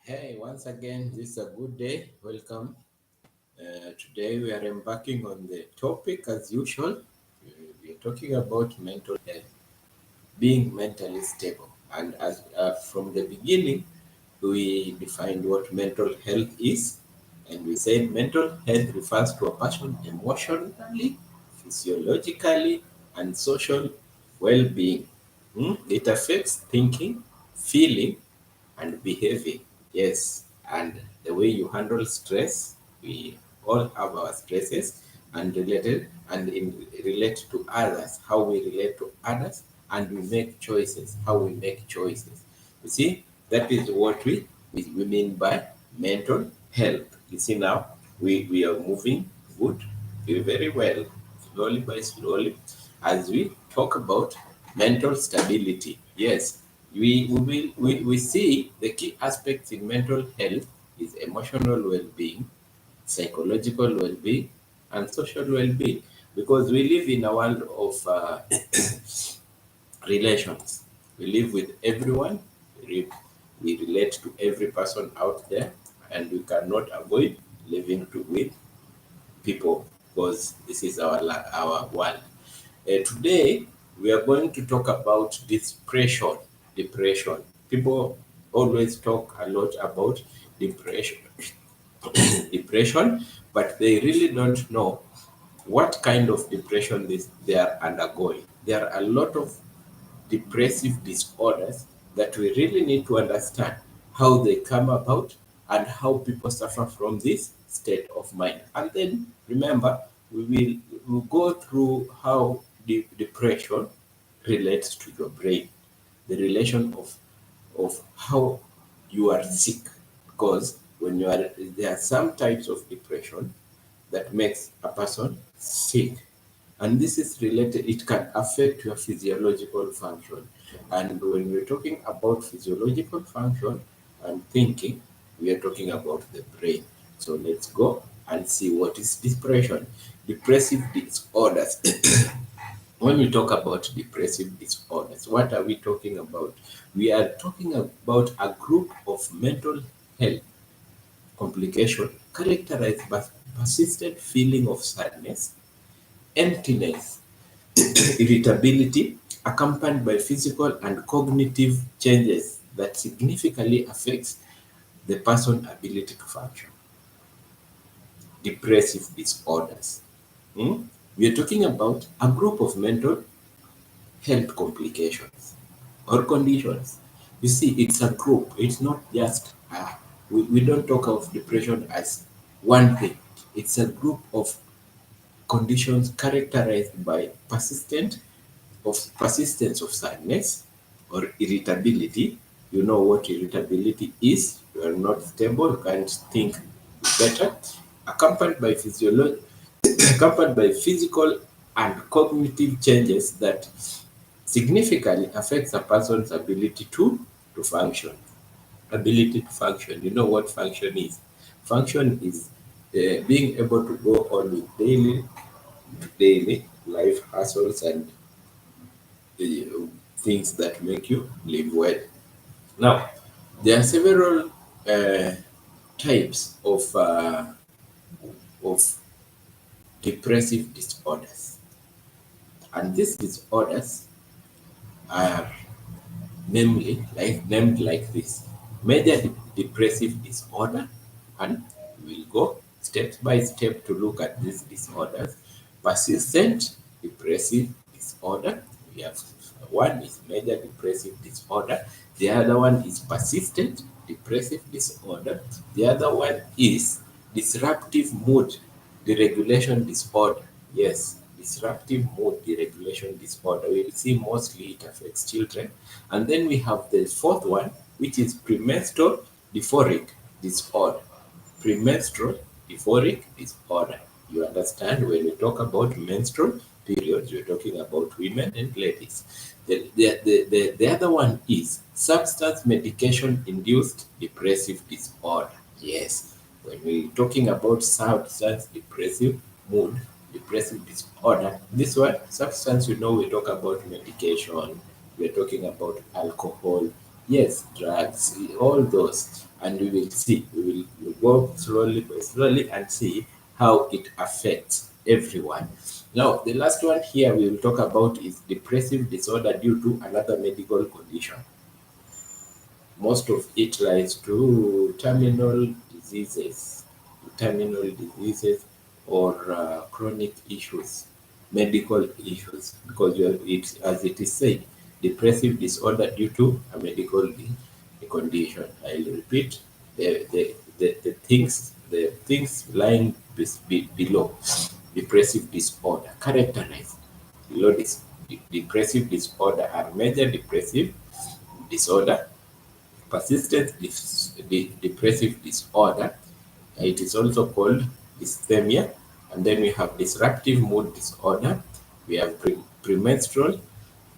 Hey, once again, this is a good day. Welcome. Today we are embarking on the topic as usual. We are talking about mental health, being mentally stable. And as from the beginning, we defined what mental health is, and we said mental health refers to a person emotionally, physiologically, and social well-being. It affects thinking, feeling, and behaving. Yes, and the way you handle stress, we all have our stresses and relate to others, how we relate to others, and we make choices, how we make choices. You see, that is what we mean by mental health. You see, now we are moving good, very well, slowly by slowly, as we talk about mental stability. Yes, we see the key aspects in mental health is emotional well-being, psychological well-being, and social well-being, because we live in a world of relations. We live with everyone. We relate to every person out there, and we cannot avoid living with people because this is our world. Today we are going to talk about depression. Depression. People always talk a lot about depression, depression, but they really don't know what kind of depression they are undergoing. There are a lot of depressive disorders that we really need to understand how they come about and how people suffer from this state of mind. And then remember, we'll go through how depression relates to your brain, the relation of how you are sick. Because when you are there are some types of depression that makes a person sick, and this is related, it can affect your physiological function. And when we're talking about physiological function and thinking, we are talking about the brain. So let's go and see what is depression. Depressive disorders. When we talk about depressive disorders, what are we talking about? We are talking about a group of mental health complication characterized by persistent feeling of sadness, emptiness, irritability, accompanied by physical and cognitive changes that significantly affects the person's ability to function. Depressive disorders. Hmm? We are talking about a group of mental health complications or conditions. You see, it's a group. It's not just, we don't talk of depression as one thing. It's a group of conditions characterized by persistence of sadness or irritability. You know what irritability is. You are not stable, you can't think better. Accompanied by accompanied by physical and cognitive changes that significantly affects a person's ability to function. Ability to function. You know what function is? Function is being able to go on with daily life hassles and things that make you live well. Now, there are several uh, types of depressive disorders, and these disorders are named like this: major depressive disorder, and we'll go step by step to look at these disorders. Persistent depressive disorder. We have one is major depressive disorder. The other one is persistent depressive disorder. The other one is disruptive mood deregulation disorder. Yes, disruptive mood deregulation disorder. We'll see mostly it affects children. And then we have the fourth one, which is premenstrual euphoric disorder. Premenstrual euphoric disorder. You understand, when we talk about menstrual periods, we're talking about women and ladies. The other one is substance medication induced depressive disorder. Yes, when we're talking about substance depressive mood, depressive disorder, this one, substance, we talk about medication, we're talking about alcohol, Yes, drugs, all those, and we will see. We will go slowly by slowly and see how it affects everyone. Now, the last one here we will talk about is depressive disorder due to another medical condition. Most of it lies to terminal diseases or chronic issues, medical issues, because as it is said, depressive disorder due to a medical condition. I'll repeat the things lying below depressive disorder, characterized below this depressive disorder are major depressive disorder, persistent depressive disorder. It is also called dysthymia. And then we have disruptive mood disorder. We have premenstrual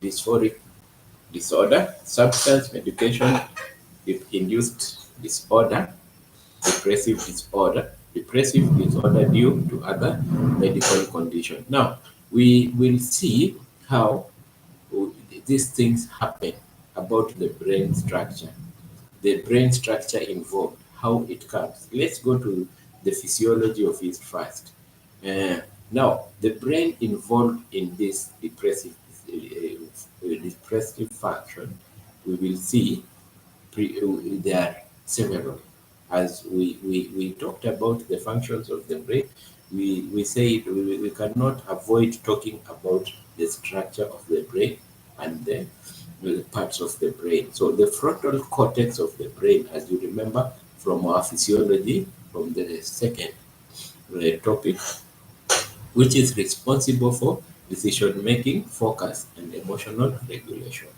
dysphoric disorder, substance medication induced disorder, depressive disorder due to other medical condition. Now, we will see how these things happen about the brain structure involved, how it comes. Let's go to the physiology of it first. Now, the brain involved in this depressive function, we will see there are several. As we talked about the functions of the brain, we said we cannot avoid talking about the structure of the brain and the parts of the brain. So the frontal cortex of the brain, as you remember from our physiology, from the second topic, which is responsible for decision making, focus, and emotional regulation.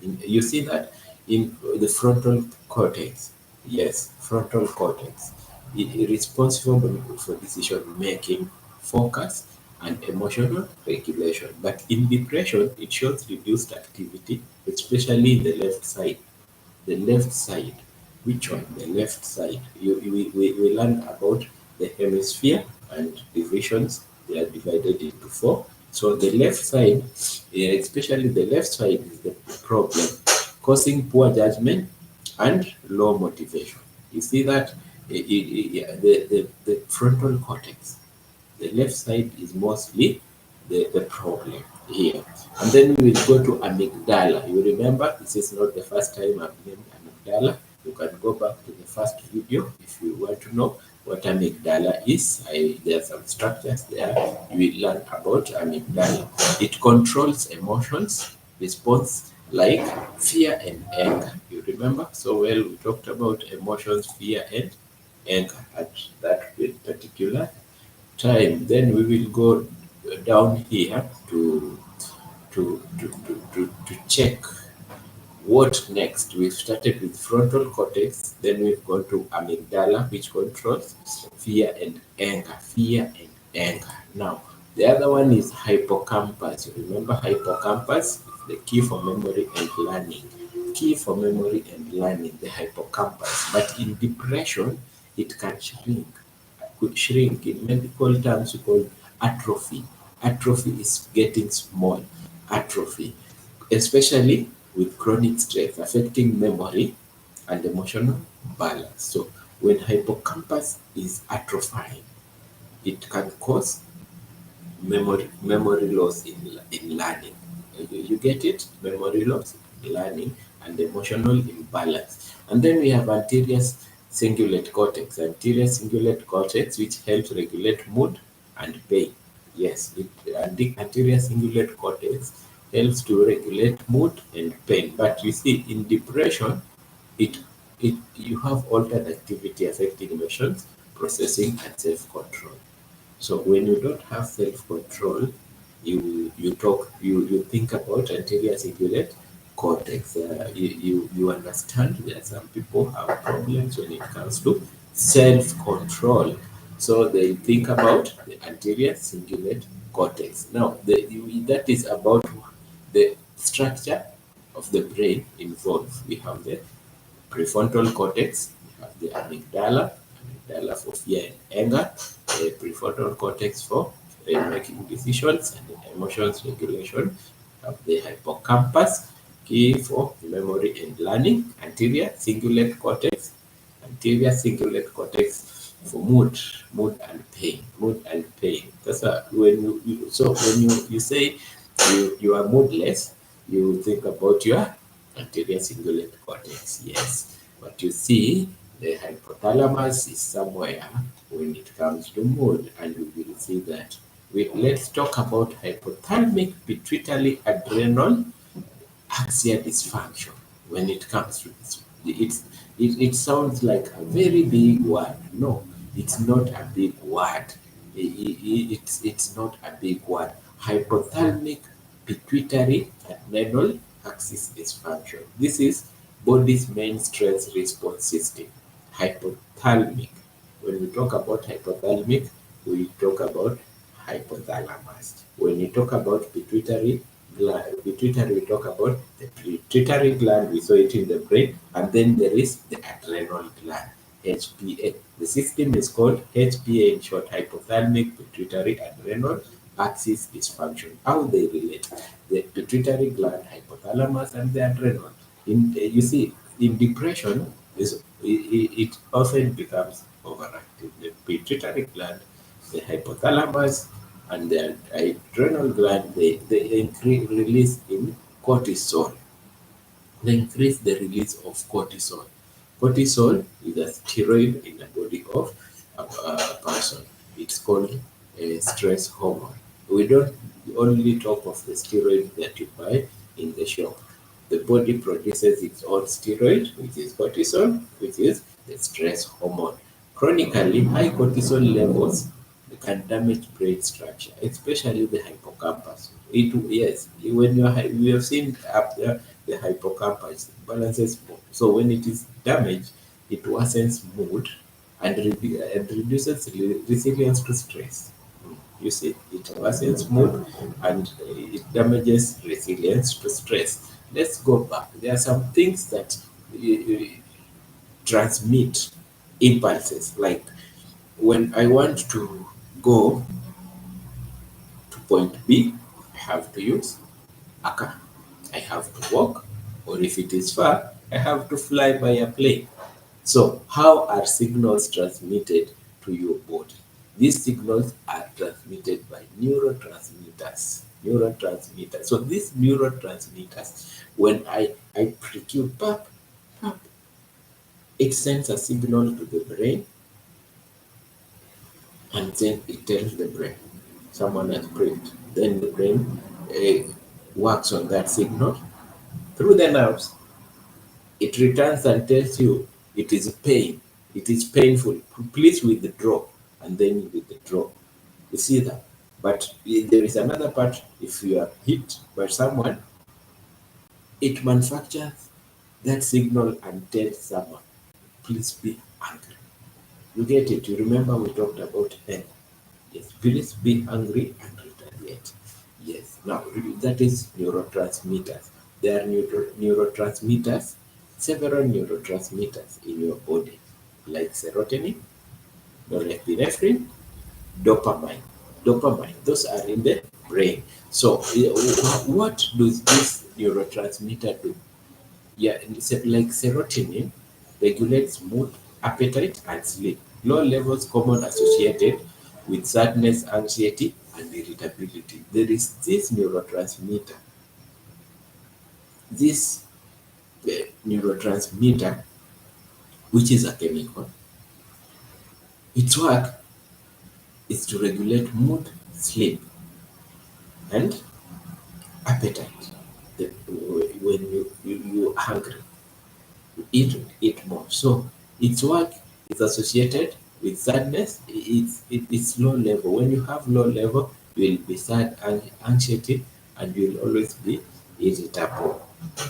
You see that in the frontal cortex. Yes, frontal cortex. It is responsible for decision making, focus, and emotional regulation. But in depression, it shows reduced activity, especially the left side. The left side. Which one? The left side. We learn about the hemisphere and divisions. They are divided into four. So the left side, especially the left side, is the problem, causing poor judgment and low motivation. You see that the frontal cortex, the left side is mostly the problem here. And then we will go to amygdala. You remember, this is not the first time I've named amygdala. You can go back to the first video if you want to know what amygdala is. There are some structures there. You will learn about amygdala. It controls emotions, response like fear and anger. You remember so well we talked about emotions, fear and anger at that particular time. Then we will go down here to check what next. We've started with frontal cortex, then we've gone to amygdala, which controls fear and anger. Fear and anger. Now, the other one is hippocampus. You remember hippocampus is the key for memory and learning. Key for memory and learning, the hippocampus. But in depression, it can shrink. Could shrink. In medical terms, we call atrophy. Atrophy is getting small. Atrophy, especially with chronic stress affecting memory and emotional balance. So when hippocampus is atrophying, it can cause memory loss in learning. You get it? Memory loss, learning, and emotional imbalance. And then we have anterior cingulate cortex. Anterior cingulate cortex, which helps regulate mood and pain. Yes, and the anterior cingulate cortex helps to regulate mood and pain. But you see, in depression, it you have altered activity affecting emotions, processing, and self-control. So when you don't have self-control, you think about anterior cingulate cortex. You understand that some people have problems when it comes to self-control. So they think about the anterior cingulate cortex. Now, that is about the structure of the brain involved. We have the prefrontal cortex, we have the amygdala for fear and anger, the prefrontal cortex for making decisions and emotions regulation, we have the hippocampus, key for memory and learning. Anterior cingulate cortex, anterior cingulate cortex for mood and pain, mood and pain. That's when so when you say you are moodless, you think about your anterior cingulate cortex. Yes, but you see the hypothalamus is somewhere when it comes to mood, and we will see that. Let's talk about hypothalamic pituitary adrenal axia dysfunction. When it comes to this, it sounds like a very big word. No, it's not a big word. It's not a big word. Hypothalamic pituitary adrenal axis dysfunction. This is body's main stress response system. Hypothalamic. When we talk about hypothalamic, we talk about hypothalamus. When you talk about pituitary gland, pituitary, we talk about the pituitary gland, we saw it in the brain, and then there is the adrenal gland, HPA. The system is called HPA in short, hypothalamic pituitary adrenal axis dysfunction. How they relate? The pituitary gland, hypothalamus, and the adrenal. You see, in depression, it often becomes overactive. The pituitary gland, the hypothalamus, and the adrenal gland, they release in cortisol. They increase the release of cortisol. Cortisol is a steroid in the body of a person. It's called a stress hormone. We don't only talk of the steroid that you buy in the shop. The body produces its own steroid, which is cortisol, which is the stress hormone. Chronically, high cortisol levels can damage brain structure, especially the hippocampus. Yes, when we have seen up there the hippocampus balances mood. So when it is damaged, it worsens mood and, and reduces resilience to stress. You see, it worsens mood and it damages resilience to stress. Let's go back. There are some things that transmit impulses, like when I want to go to point B, I have to use a car. I have to walk, or if it is far, I have to fly by a plane. So, how are signals transmitted to your body? These signals are transmitted by neurotransmitters. Neurotransmitters. So, these neurotransmitters, when I prick you, pap, pap, it sends a signal to the brain, and then it tells the brain someone has pricked. Then the brain works on that signal through the nerves. It returns and tells you it is pain. It is painful. Please withdraw. And then you withdraw. You see that? But there is another part. If you are hit by someone, it manufactures that signal and tells someone, please be angry. You get it? You remember we talked about anger. Yes, please be angry and retaliate. Yes, now that is neurotransmitters. There are neurotransmitters, several neurotransmitters in your body, like serotonin, norepinephrine, dopamine. Dopamine, those are in the brain. So, what does this neurotransmitter do? Yeah, like serotonin regulates mood, appetite, and sleep. Low levels common associated with sadness, anxiety, and irritability. There is this neurotransmitter. This neurotransmitter, which is a chemical, its work is to regulate mood, sleep, and appetite. When you're hungry, eat more. So its work is associated with sadness. It's low level. When you have low level, you will be sad and anxiety, and you will always be irritable.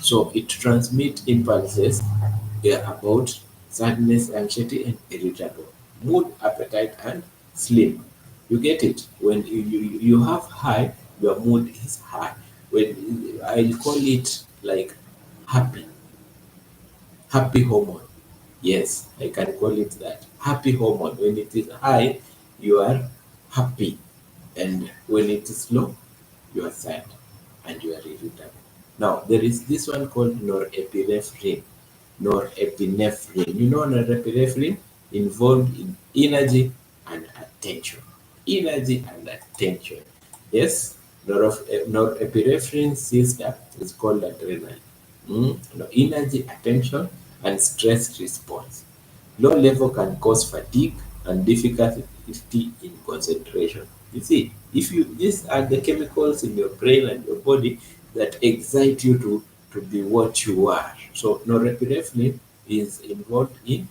So it transmits impulses, yeah, about sadness, anxiety, and irritable, mood, appetite, and sleep. You get it? When you have high, your mood is high. When I call it like happy, happy hormone. Yes, I can call it that. Happy hormone. When it is high, you are happy. And when it is low, you are sad and you are irritable. Now, there is this one called norepinephrine. Norepinephrine. You know norepinephrine involved in energy and attention. Energy and attention. Yes, norepinephrine sister is called adrenaline. No, energy, attention, and stress response. Low level can cause fatigue and difficulty in concentration. You see, if you these are the chemicals in your brain and your body that excite you to be what you are. So norepinephrine is involved in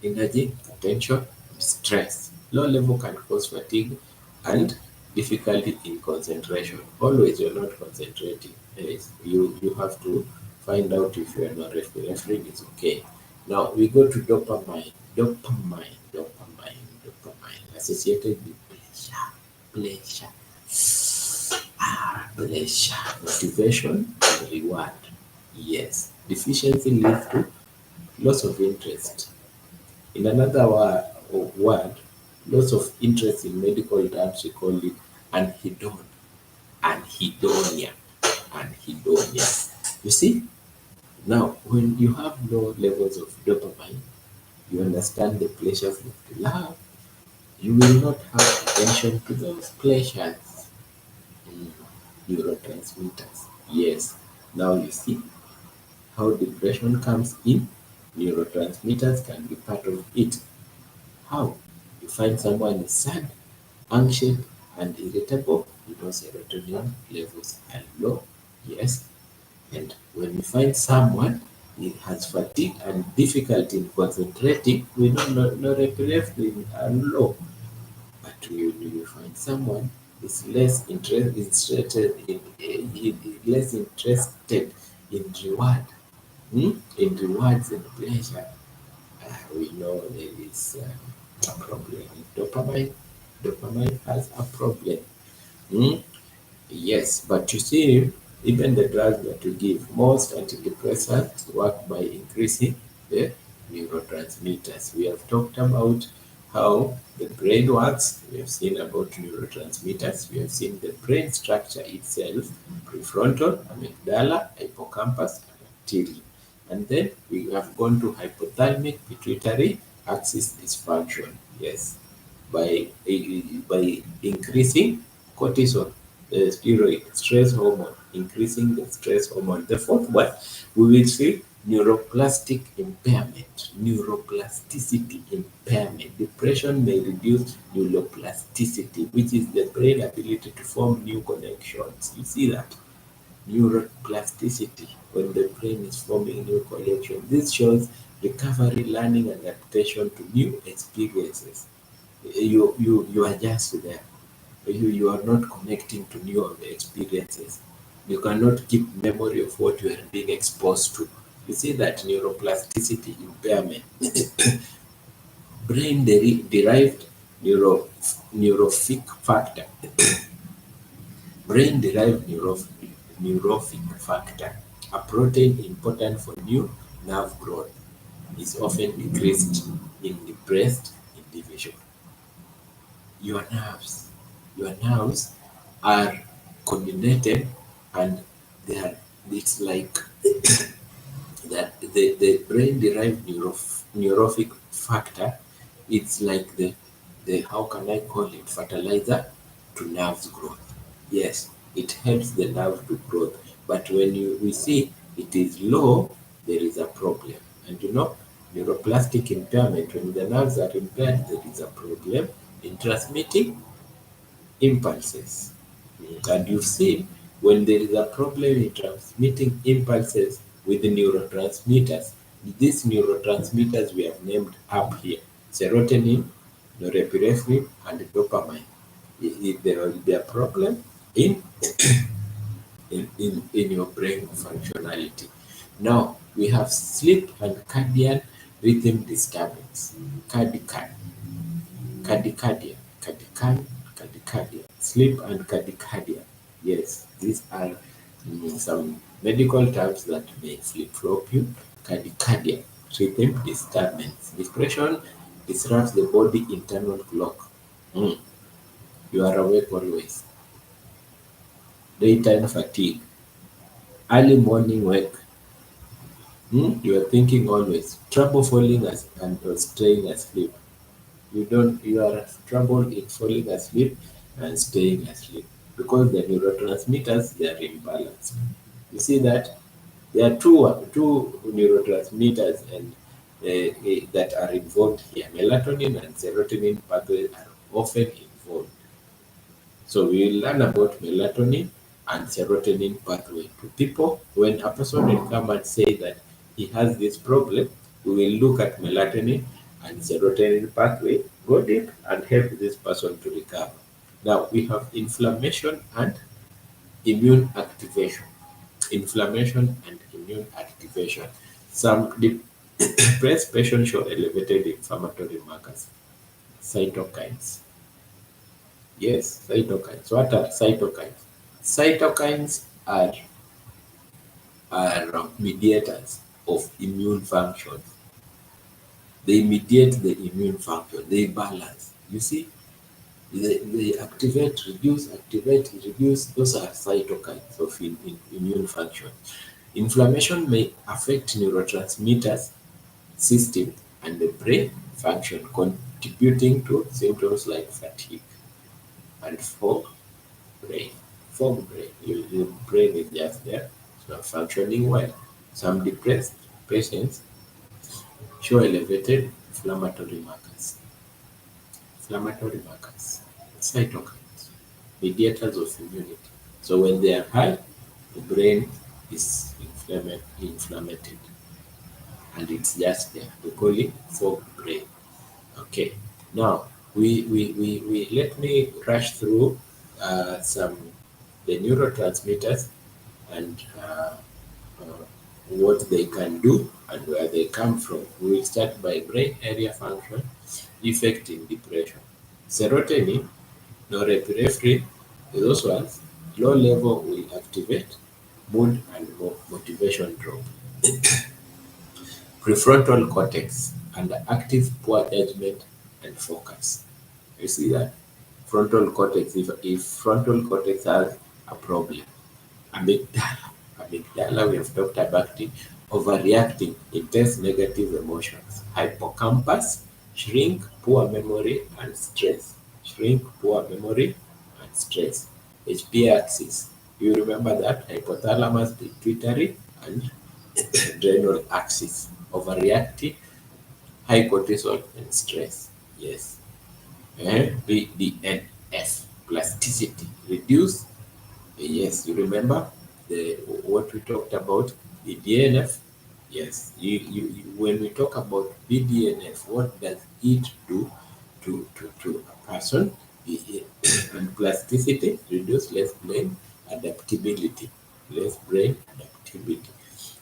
energy, attention, stress. Low level can cause fatigue and difficulty in concentration. Always you're not concentrating. Yes, you have to find out if your norepinephrine is okay. Now we go to dopamine. Dopamine associated with pleasure, pleasure, motivation, and reward. Yes, deficiency leads to loss of interest. In another word, loss of interest in medical terms, we call it anhedon, anhedonia, anhedonia. You see, now when you have low levels of dopamine, you understand the pleasures of the love. You will not have attention to those pleasures. Mm, neurotransmitters. Yes. Now you see how depression comes in. Neurotransmitters can be part of it. How? You find someone is sad, anxious, and irritable, you know serotonin levels are low. Yes. And when you find someone he has fatigue and difficulty in concentrating, we know norepinephrine are low. But when you find someone is interested less interested in reward, in rewards and pleasure, we know there is a problem. Dopamine has a problem. Hmm? Yes, but you see, even the drugs that we give, most antidepressants work by increasing the neurotransmitters. We have talked about how the brain works. We have seen about neurotransmitters. We have seen the brain structure itself, prefrontal, amygdala, hippocampus, and reptilian. And then we have gone to hypothalamic pituitary axis dysfunction. Yes, by increasing cortisol, the steroid, stress hormone, increasing the stress hormone. The fourth one, we will see neuroplastic impairment, neuroplasticity impairment. Depression may reduce neuroplasticity, which is the brain ability to form new connections. You see that? Neuroplasticity, when the brain is forming new connections. This shows recovery, learning, and adaptation to new experiences. You adjust there. You are not connecting to new experiences. You cannot keep memory of what you are being exposed to. You see that neuroplasticity impairment, brain derived neurofilament factor, brain derived neurofilament factor, a protein important for new nerve growth, is often decreased in depressed individuals. Your nerves are coordinated, and they are it's like that the brain derived neurofilament factor. It's like the how can I call it, fertilizer to nerves growth. Yes, it helps the nerve to grow, but when we see it is low, there is a problem. And neuroplastic impairment, when the nerves are impaired, there is a problem in transmitting impulses. And you've seen when there is a problem in transmitting impulses with the neurotransmitters, these neurotransmitters we have named up here: serotonin, norepinephrine, and dopamine. There will be a problem in, in your brain functionality. Now we have sleep and cardiac rhythm disturbance. Cardiac Tachycardia, tachycardia, sleep and tachycardia. Yes, these are some medical terms that may flip-flop you. Tachycardia, rhythm disturbance. Depression disrupts the body internal clock. Mm, You are awake always. daytime fatigue, early morning wake. You are thinking always, trouble falling and or staying asleep. You are trouble in falling asleep and staying asleep because the neurotransmitters they are imbalanced. You see that there are two neurotransmitters and that are involved here. Melatonin and serotonin pathways are often involved. So we will learn about melatonin and serotonin pathway to people. When a person will come and say that he has this problem, we will look at melatonin and serotonin pathway, go deep and help this person to recover. Now we have inflammation and immune activation. Inflammation and immune activation. Some depressed patients show elevated inflammatory markers, cytokines. Yes, cytokines. What are cytokines? Cytokines are mediators of immune functions. They mediate the immune function. They balance. You see, they activate, reduce. Those are cytokines of immune function. Inflammation may affect neurotransmitters system and the brain function, contributing to symptoms like fatigue and fog brain. Fog brain. Your brain is just there, it's not functioning well. Some depressed patients show elevated inflammatory markers, cytokines, mediators of immunity. So when they are high, the brain is inflamed and it's just there. We call it fog brain. Okay. Now we let me rush through some the neurotransmitters and what they can do and where they come from. We will start by brain area function, effect in depression. Serotonin, norepinephrine, those ones, low level will activate mood and motivation drop. Prefrontal cortex under active poor judgment and focus. You see that? Frontal cortex, if frontal cortex has a problem, amygdala we have talked about it, overreacting, intense negative emotions, hippocampus, shrink, poor memory and stress, shrink, poor memory and stress, HPA axis. You remember that hypothalamus, pituitary, and adrenal axis, overreacting, high cortisol and stress. Yes. BDNF, plasticity, reduce. Yes, you remember what we talked about BDNF. Yes, when we talk about BDNF, what does it do to a person? And plasticity, reduce less brain adaptability, less brain adaptability.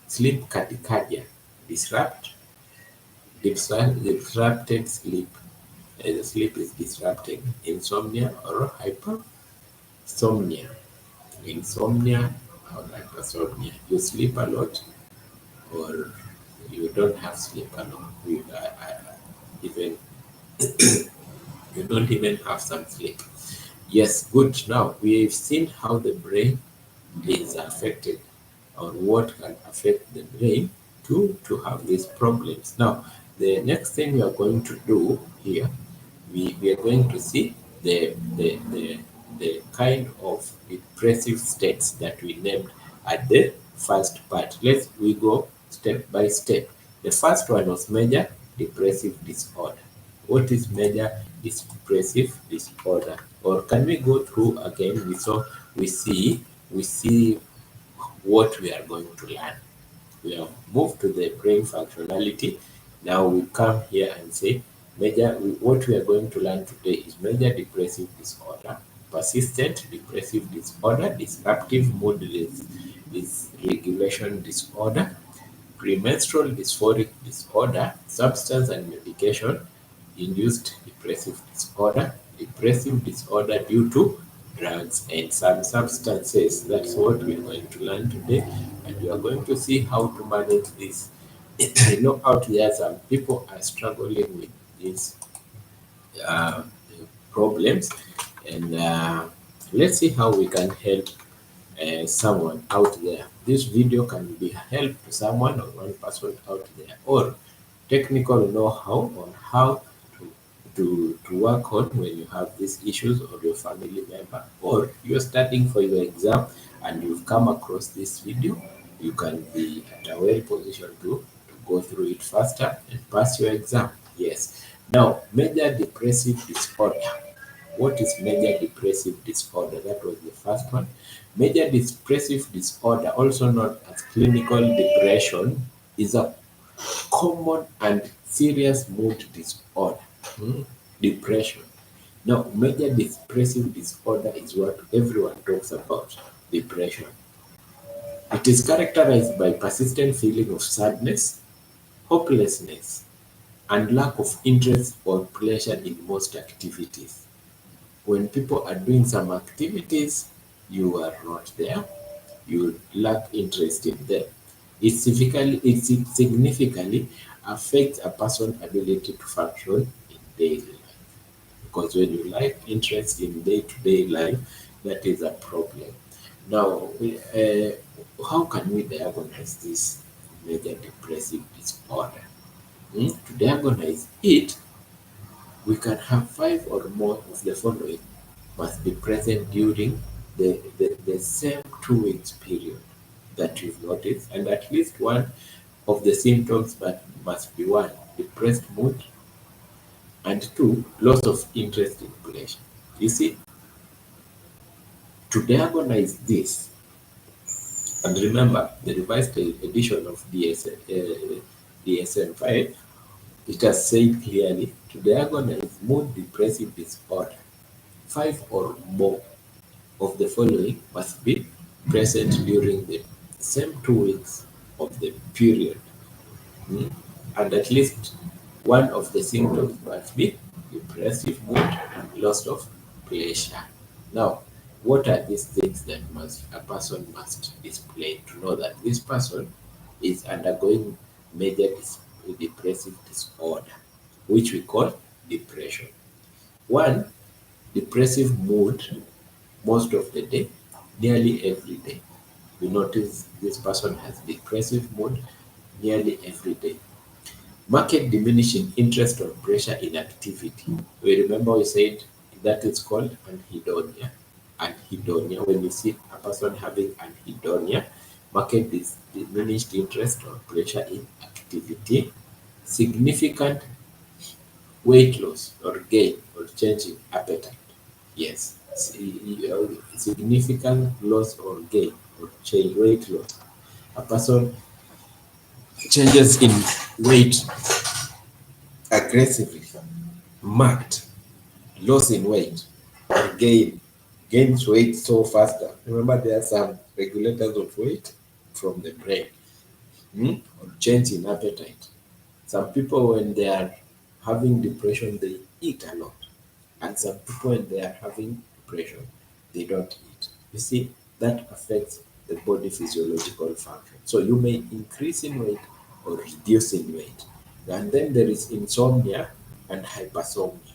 Sleep tachycardia, disrupted sleep. The sleep is disrupted. Insomnia or hypersomnia. Insomnia or hypersomnia. You sleep a lot or you don't have sleep a lot. Even you don't even have some sleep. Yes, good. Now we've seen how the brain is affected or what can affect the brain to have these problems. Now, the next thing we are going to do here, we are going to see the kind of depressive states that we named at the first part. Let's we go step by step. The first one was major depressive disorder. What is major depressive disorder? Or can we go through again? We see what we are going to learn. We have moved to the brain functionality. Now we come here and say what we are going to learn today is major depressive disorder, persistent depressive disorder, disruptive mood dysregulation disorder, premenstrual dysphoric disorder, substance and medication induced depressive disorder due to drugs and some substances. That's what we're going to learn today, and we are going to see how to manage this. I know out there some people are struggling with these problems, and let's see how we can help someone out there. This video can be help to someone or one person out there, or technical know-how on how to work on when you have these issues or your family member, or you're studying for your exam and you've come across this video. You can be at a well position to go through it faster and pass your exam. Yes. Now, major depressive disorder. What is major depressive disorder? That was the first one. Major depressive disorder, also known as clinical depression, is a common and serious mood disorder. Depression. Now, major depressive disorder is what everyone talks about. Depression. It is characterized by persistent feeling of sadness, hopelessness, and lack of interest or pleasure in most activities. When people are doing some activities, you are not there, you lack interest in them. It significantly affects a person's ability to function in daily life. Because when you lack interest in day-to-day life, that is a problem. Now, how can we diagnose this major depressive disorder? To diagnose it, we can have five or more of the following must be present during the same 2 weeks period that you've noticed, and at least one of the symptoms but must be one, depressed mood, and two, loss of interest in pleasure. You see, to diagnose this, and remember the revised edition of DSM-5, it has said clearly to diagnose mood depressive disorder, five or more of the following must be present during the same 2 weeks of the period. Mm. And at least one of the symptoms must be depressive mood and loss of pleasure. Now, what are these things that a person must display to know that this person is undergoing major depressive disorder, which we call depression? One, depressive mood most of the day, nearly every day. You notice this person has depressive mood nearly every day. Market diminishing interest or pressure in activity. We remember we said that is called anhedonia. Anhedonia, when you see a person having anhedonia, market diminished interest or pressure in activity, significant weight loss or gain or change in appetite. Yes, significant loss or gain or change weight loss. A person changes in weight aggressively, marked loss in weight or gains weight so faster. Remember, there are some regulators of weight from the brain, or change in appetite. Some people, when they are having depression, they eat a lot. And some people, when they are having depression, they don't eat. You see, that affects the body physiological function. So you may increase in weight or reduce in weight. And then there is insomnia and hypersomnia.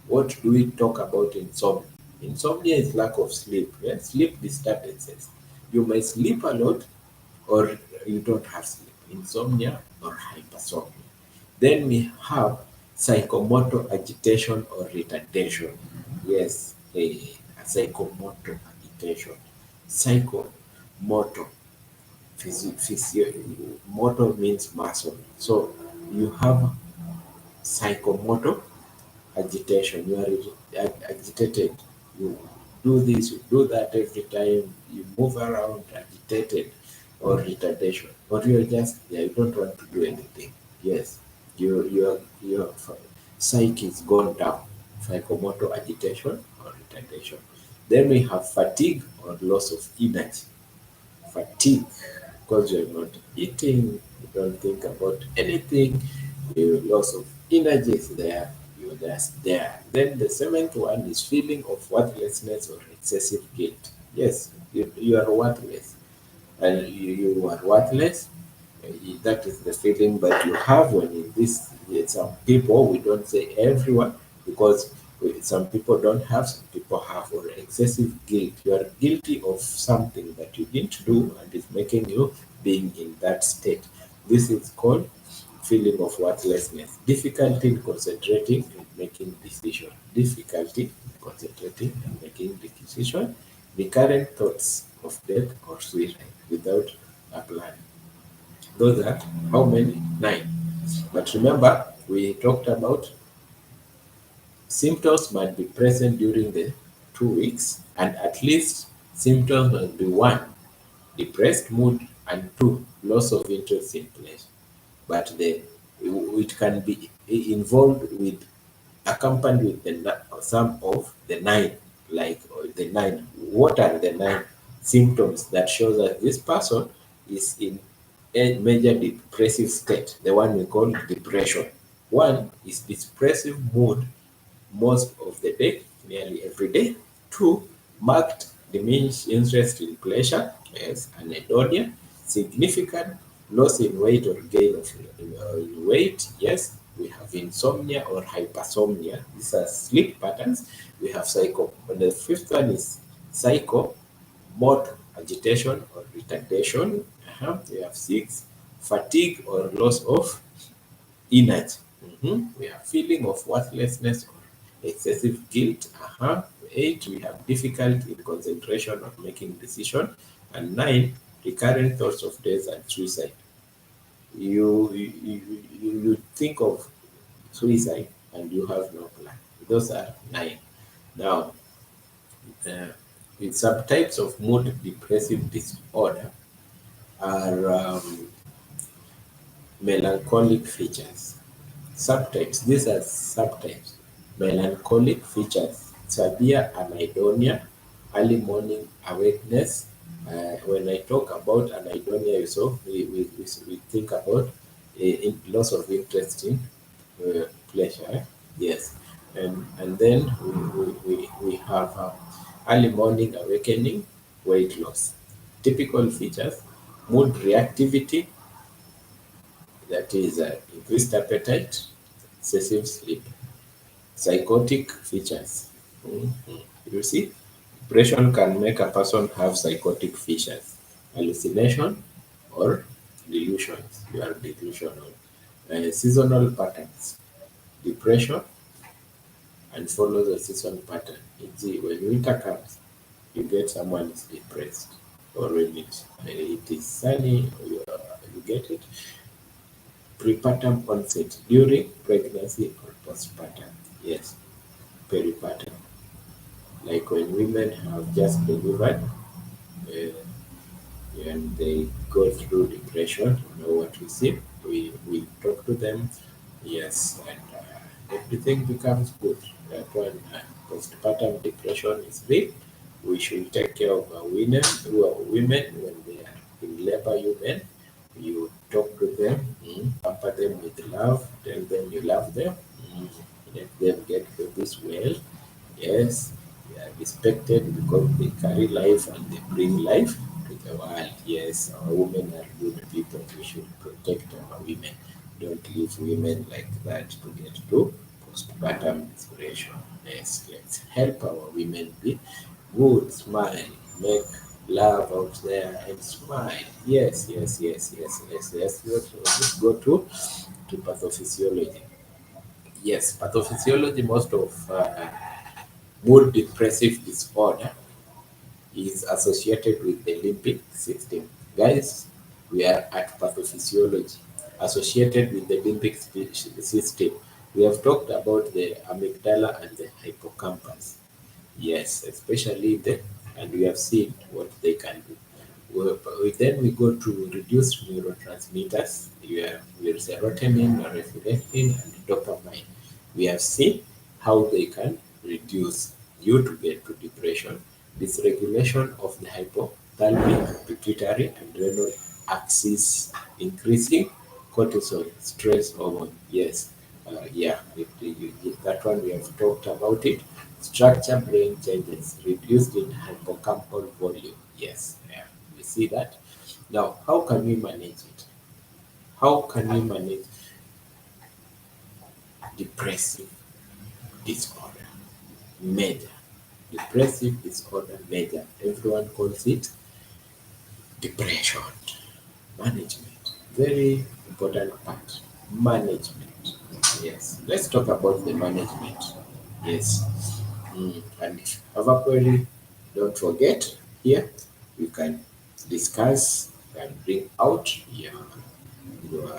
What do we talk about insomnia? Insomnia is lack of sleep, sleep disturbances. You may sleep a lot or you don't have sleep, insomnia or hypersomnia. Then we have psychomotor agitation or retardation. Yes, a psychomotor agitation. Psychomotor, motor means muscle. So you have psychomotor agitation. You are agitated. You do this, you do that every time. You move around agitated or retardation. Or you're just there, you don't want to do anything. Yes, your psyche is gone down. Psychomotor agitation or retardation. Then we have fatigue or loss of energy. Fatigue, because you're not eating, you don't think about anything, your loss of energy is there, you're just there. Then the seventh one is feeling of worthlessness or excessive guilt. Yes, you are worthless. And you are worthless. That is the feeling that you have when in this, some people, we don't say everyone, because Some people don't have, some people have, or excessive guilt. You are guilty of something that you didn't do and is making you being in that state. This is called feeling of worthlessness, difficulty in concentrating and making decision, difficulty in concentrating and making the decision, recurrent thoughts of death or suicide without a plan. Those are how many? 9. But remember, we talked about symptoms might be present during the 2 weeks, and at least symptoms must be 1, depressed mood, and 2, loss of interest in pleasure. But it can be involved with, accompanied with some of the 9, like the 9. What are the 9 symptoms that shows that this person is in a major depressive state, the one we call depression? One is depressive mood most of the day, nearly every day. 2, marked diminished interest in pleasure, yes, anhedonia, significant loss in weight or gain of in weight, yes. We have insomnia or hypersomnia. These are sleep patterns. We have psycho. The fifth one is psycho, motor agitation or retardation. We have 6, fatigue or loss of energy. We have feeling of worthlessness or excessive guilt. 8, we have difficulty in concentration or making decision. And 9, recurrent thoughts of death and suicide. You think of suicide and you have no plan. Those are 9. Now, uh, the subtypes of mood depressive disorder are melancholic features. Subtypes, these are subtypes. Melancholic features, severe anhedonia, early morning awakeness. When I talk about anhedonia, we think about loss of interest in pleasure. Yes. And then we have early morning awakening, weight loss. Typical features, mood reactivity, that is increased appetite, excessive sleep. Psychotic features. You see, depression can make a person have psychotic features, hallucination, or delusions. You are delusional. Seasonal patterns. Depression and follow the season pattern. You see, when winter comes, you get someone is depressed. Or when it is sunny, you get it. Prepartum onset during pregnancy or postpartum. Yes, peripartum. Like when women have just delivered and they go through depression, you know what we see? We talk to them, yes, and everything becomes good. That one, postpartum depression is real. We should take care of our women who are women when they are in labor. You talk to them, pamper them with love, tell them you love them, let them get babies well. Yes, they are respected because they carry life and they bring life to the world. Yes, our women are good people. We should protect our women. Don't leave women like that to get to postpartum depression. Yes, let's help our women be good, smile, make love out there and smile. Yes, yes, yes, yes, yes, yes. Let's go to pathophysiology. Yes, pathophysiology, most of mood depressive disorder is associated with the limbic system. Guys, we are at pathophysiology, associated with the limbic system. We have talked about the amygdala and the hippocampus. Yes, especially the, and we have seen what they can do. Then we go to reduce neurotransmitters. We have serotonin, norepinephrine, and dopamine. We have seen how they can reduce you to get to depression, dysregulation of the hypothalamic, pituitary, and renal axis, increasing cortisol, stress hormone. Yes, yeah, that one we have talked about it. Structure brain changes, reduced in hippocampal volume. Yes, yeah, we see that. Now, how can we manage it? How can we manage depressive disorder? major. Depressive disorder major. Everyone calls it depression. Management. Very important part. Management. Yes. Let's talk about the management. Yes. And if you have a query, don't forget here you can discuss and bring out your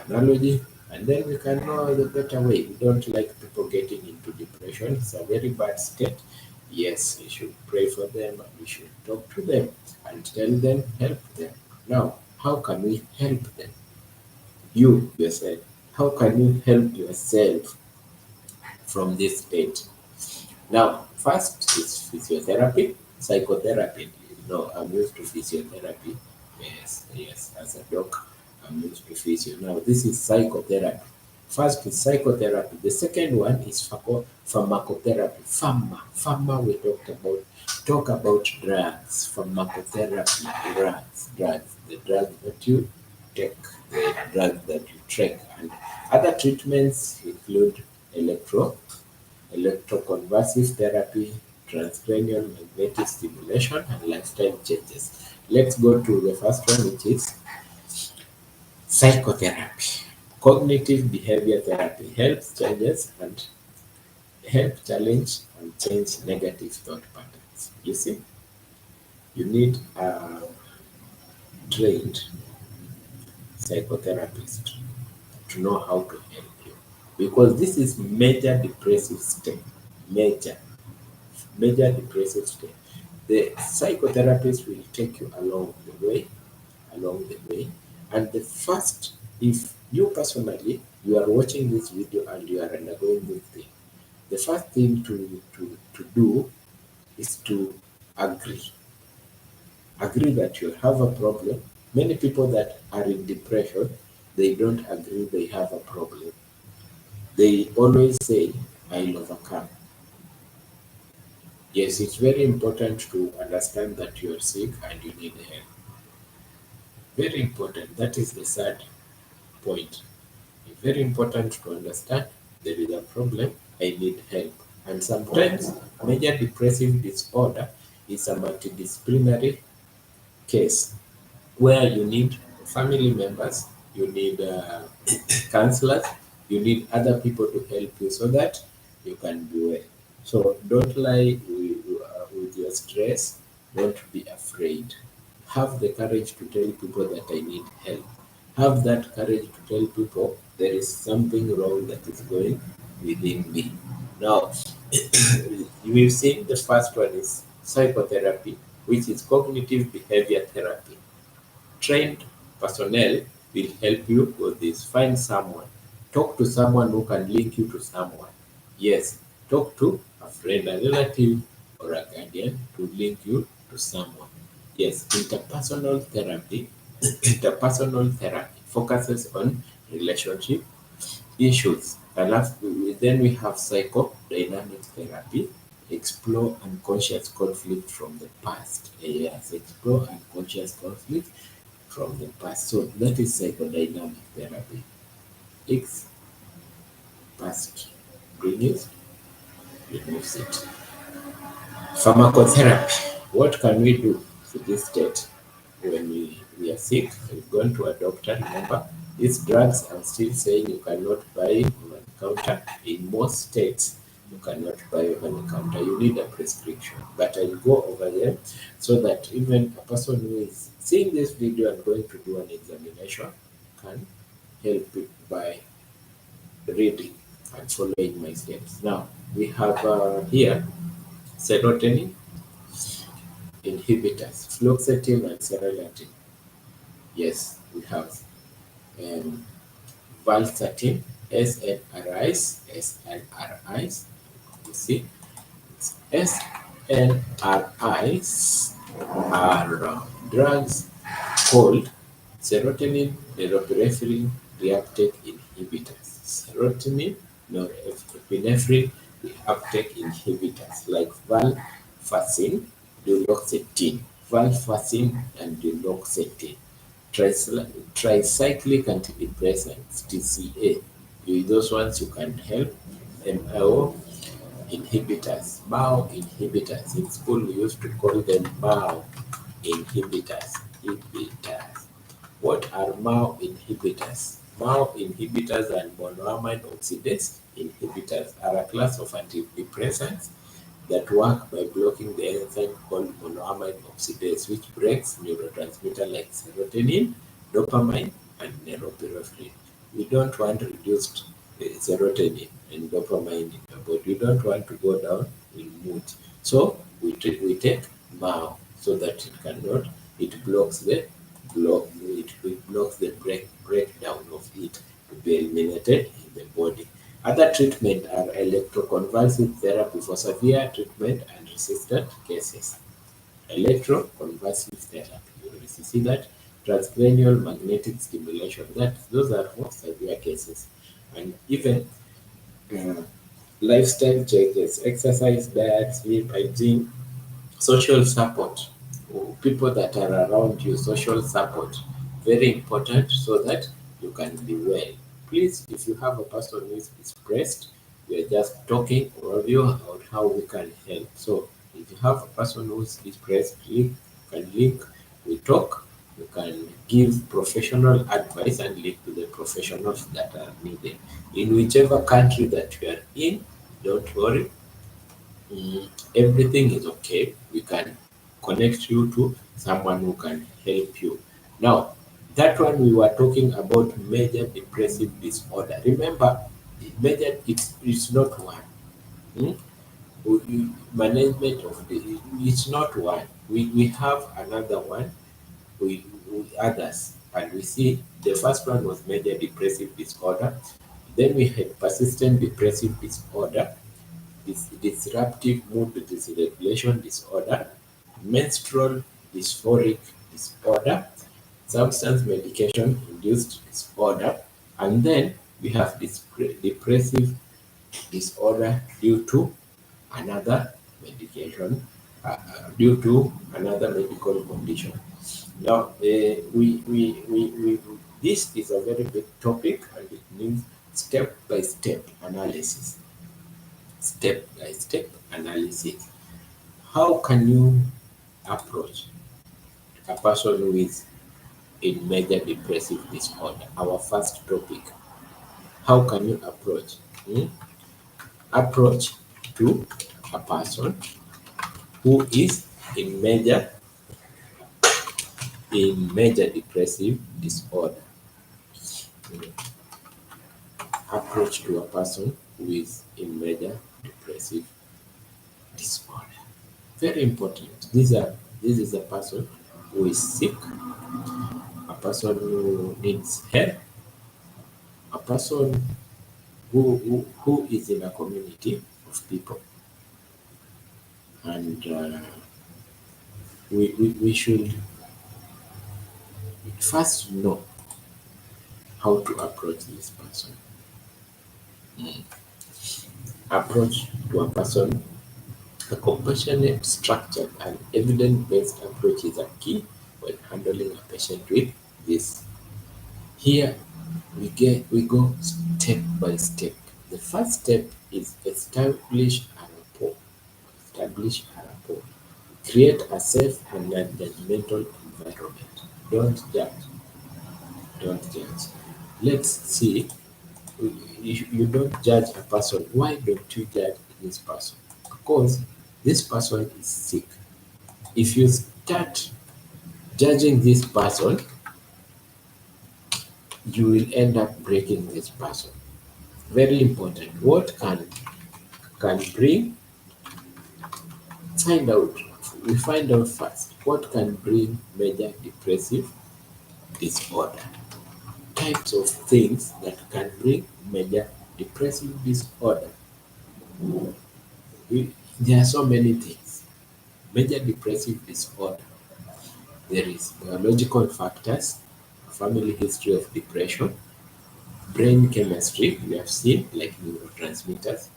analogy, and then we can know the better way. We don't like people getting into depression. It's a very bad state. Yes, you should pray for them and we should talk to them and tell them, help them. Now, how can we help them? You yourself, how can you help yourself from this state? Now, first is physiotherapy, psychotherapy. No, I'm used to physiotherapy. Yes, yes, as a doc, I'm used to physio. Now, this is psychotherapy. First is psychotherapy. The second one is pharmacotherapy. Pharma we talked about. Talk about drugs. Pharmacotherapy, drugs. The drug that you take, the drug that you take. And other treatments include electroconvulsive therapy, transcranial magnetic stimulation, and lifestyle changes. Let's go to the first one, which is psychotherapy. Cognitive behavior therapy help challenge and change negative thought patterns. You see, you need a trained psychotherapist to know how to help you because this is major depressive state. Major depressive state. The psychotherapist will take you along the way. And the first, if you personally, you are watching this video and you are undergoing this thing, the first thing to do is to agree. Agree that you have a problem. Many people that are in depression, they don't agree they have a problem. They always say, I'll overcome. Yes, it's very important to understand that you are sick and you need help. Very important. That is the third point. It's very important to understand there is a problem, I need help. And sometimes major depressive disorder is a multidisciplinary case where you need family members, you need counselors, you need other people to help you so that you can be well. So don't lie with your stress. Don't be afraid. Have the courage to tell people that I need help. Have that courage to tell people there is something wrong that is going within me. Now, we've seen the first one is psychotherapy, which is cognitive behavior therapy. Trained personnel will help you with this. Find someone. Talk to someone who can link you to someone. Yes, talk to a friend, a relative, or a guardian to link you to someone. Yes, interpersonal therapy focuses on relationship issues. Then we have psychodynamic therapy, explore unconscious conflict from the past. Yes, explore unconscious conflict from the past. So that is psychodynamic therapy. X past removes it. Pharmacotherapy. What can we do for this state? When we are sick, we've gone to a doctor. Remember, these drugs I'm still saying you cannot buy over the counter. In most states, you cannot buy over the counter. You need a prescription. But I will go over them so that even a person who is seeing this video and going to do an examination can help it by reading and following my steps. Now, we have here serotonin inhibitors, fluoxetine and serelatin. Yes, we have um, valsartan, SNRIs. You see, SNRIs are drugs called serotonin norepinephrine reuptake inhibitors. Serotonin norepinephrine reuptake inhibitors like valfaxine, duloxetine, valfaxine and duloxetine. Tricyclic antidepressants, TCA. Those ones you can help. MO inhibitors. MAO inhibitors. In school, we used to call them MAO inhibitors. Inhibitors. What are MAO inhibitors? MAO inhibitors and monoamine oxidase inhibitors are a class of antidepressants that work by blocking the enzyme called monoamine oxidase, which breaks neurotransmitter like serotonin, dopamine, and norepinephrine. We don't want reduced serotonin and dopamine in the body. We don't want to go down in mood. So we take MAO so that it cannot, it blocks the it blocks the breakdown of it to be eliminated in the body. Other treatment are electroconvulsive therapy for severe treatment and resistant cases. Electroconvulsive therapy. You see that transcranial magnetic stimulation. Those are for severe cases. And even uh, lifestyle changes, exercise, diet, sleep, hygiene, social support, people that are around you, social support, very important so that you can be well. Please, if you have a person who is depressed, we are just talking overview about how we can help. So if you have a person who is depressed, link, we talk, you can give professional advice and link to the professionals that are needed. In whichever country that you are in, don't worry, everything is okay. We can connect you to someone who can help you. Now, that one we were talking about major depressive disorder. Remember, it's not one. Hmm? Management of it's not one. We have another one. We others, and we see the first one was major depressive disorder. Then we had persistent depressive disorder, disruptive mood dysregulation disorder, menstrual dysphoric disorder, substance medication induced disorder, and then we have depressive disorder due to another medication, due to another medical condition. Now, this is a very big topic and it needs step by step analysis. Step by step analysis. How can you approach a person who is in major depressive disorder? Our first topic. How can you approach? Approach to a person who is in major depressive disorder. Approach to a person who is in major depressive disorder. Very important. This is a person who is sick, a person who needs help, a person who is in a community of people. And we should first know how to approach this person. Approach to a person, a compassionate, structured, and evidence-based approach is a key when handling a patient with this. Here we go step by step. The first step is establish a rapport. Establish a rapport. Create a safe and non-judgmental environment. Don't judge. Don't judge. Let's see. You don't judge a person. Why don't you judge this person? Because this person is sick. If you start judging this person, you will end up breaking this person. Very important. What can bring, find out, we find out first what can bring major depressive disorder. Types of things that can bring major depressive disorder. There are so many things. Major depressive disorder. There is biological factors, family history of depression, brain chemistry, we have seen, like neurotransmitters,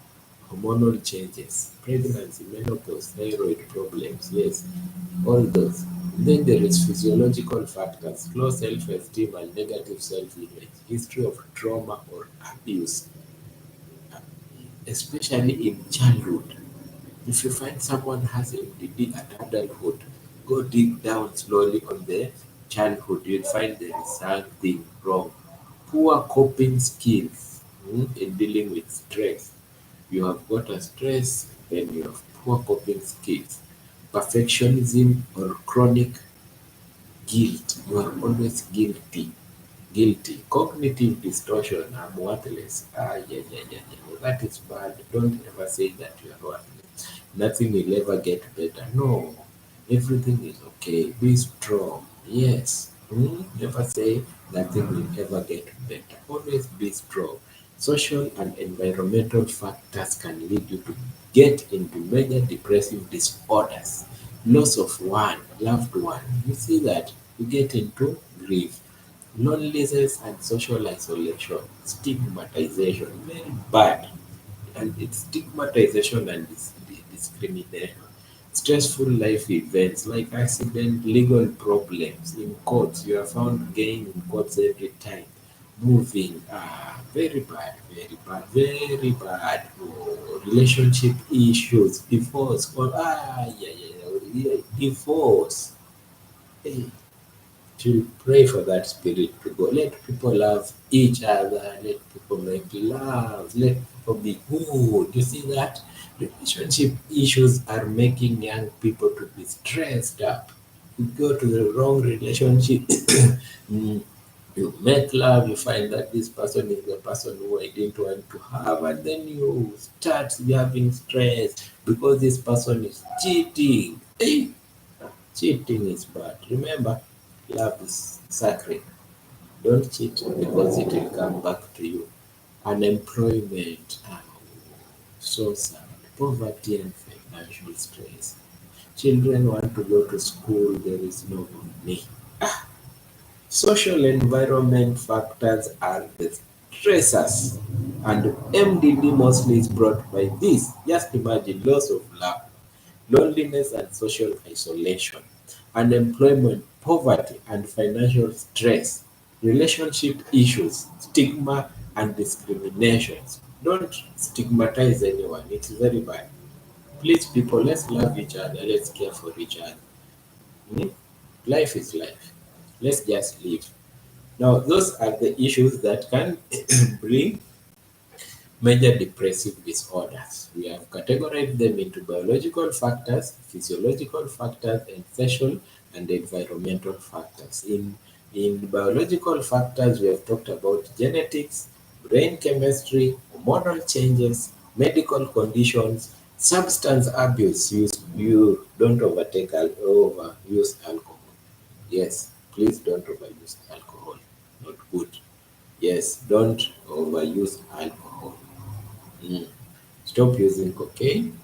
hormonal changes, pregnancy, menopause, thyroid problems, yes, all those. Then there is physiological factors, low self-esteem and negative self-image, history of trauma or abuse, especially in childhood. If you find someone has MDD at adulthood, go dig down slowly on their childhood. You'll find there is something wrong. Poor coping skills in dealing with stress. You have got a stress, then you have poor coping skills. Perfectionism or chronic guilt. You are always guilty. Guilty. Cognitive distortion. I'm worthless. Yeah, yeah, yeah, yeah. That is bad. Don't ever say that you are worthless. Nothing will ever get better. No. Everything is okay. Be strong. Yes. Never say nothing will ever get better. Always be strong. Social and environmental factors can lead you to get into major depressive disorders. Loss of one loved one. You see that you get into grief, loneliness and social isolation, stigmatization, very bad. And it's stigmatization and discrimination. Stressful life events like accident, legal problems in courts. You are found gay in courts every time. Moving, very bad, very bad, very bad. Oh, relationship issues, divorce, yeah, yeah, yeah, divorce. Hey, to pray for that spirit to go. Let people love each other. Let people make love. Let people be good. You see that? Relationship issues are making young people to be stressed up. You go to the wrong relationship. mm, you make love, you find that this person is the person who I didn't want to have, and then you start having stress because this person is cheating. Hey, cheating is bad. Remember, love is sacred. Don't cheat because it will come back to you. Unemployment, so sad. Poverty and financial stress. Children want to go to school, there is no money. Social environment factors are the stressors, and MDD mostly is brought by this. Just imagine loss of love, loneliness and social isolation, unemployment, poverty and financial stress, relationship issues, stigma and discriminations. Don't stigmatize anyone, it's very bad. Please, people, let's love each other, let's care for each other. Hmm? Life is life. Let's just live. Now, those are the issues that can bring major depressive disorders. We have categorized them into biological factors, physiological factors, and social and environmental factors. In biological factors, we have talked about genetics, brain chemistry, hormonal changes, medical conditions, substance abuse. You don't overuse alcohol. Yes, please don't overuse alcohol. Not good. Yes, don't overuse alcohol. Mm. Stop using cocaine.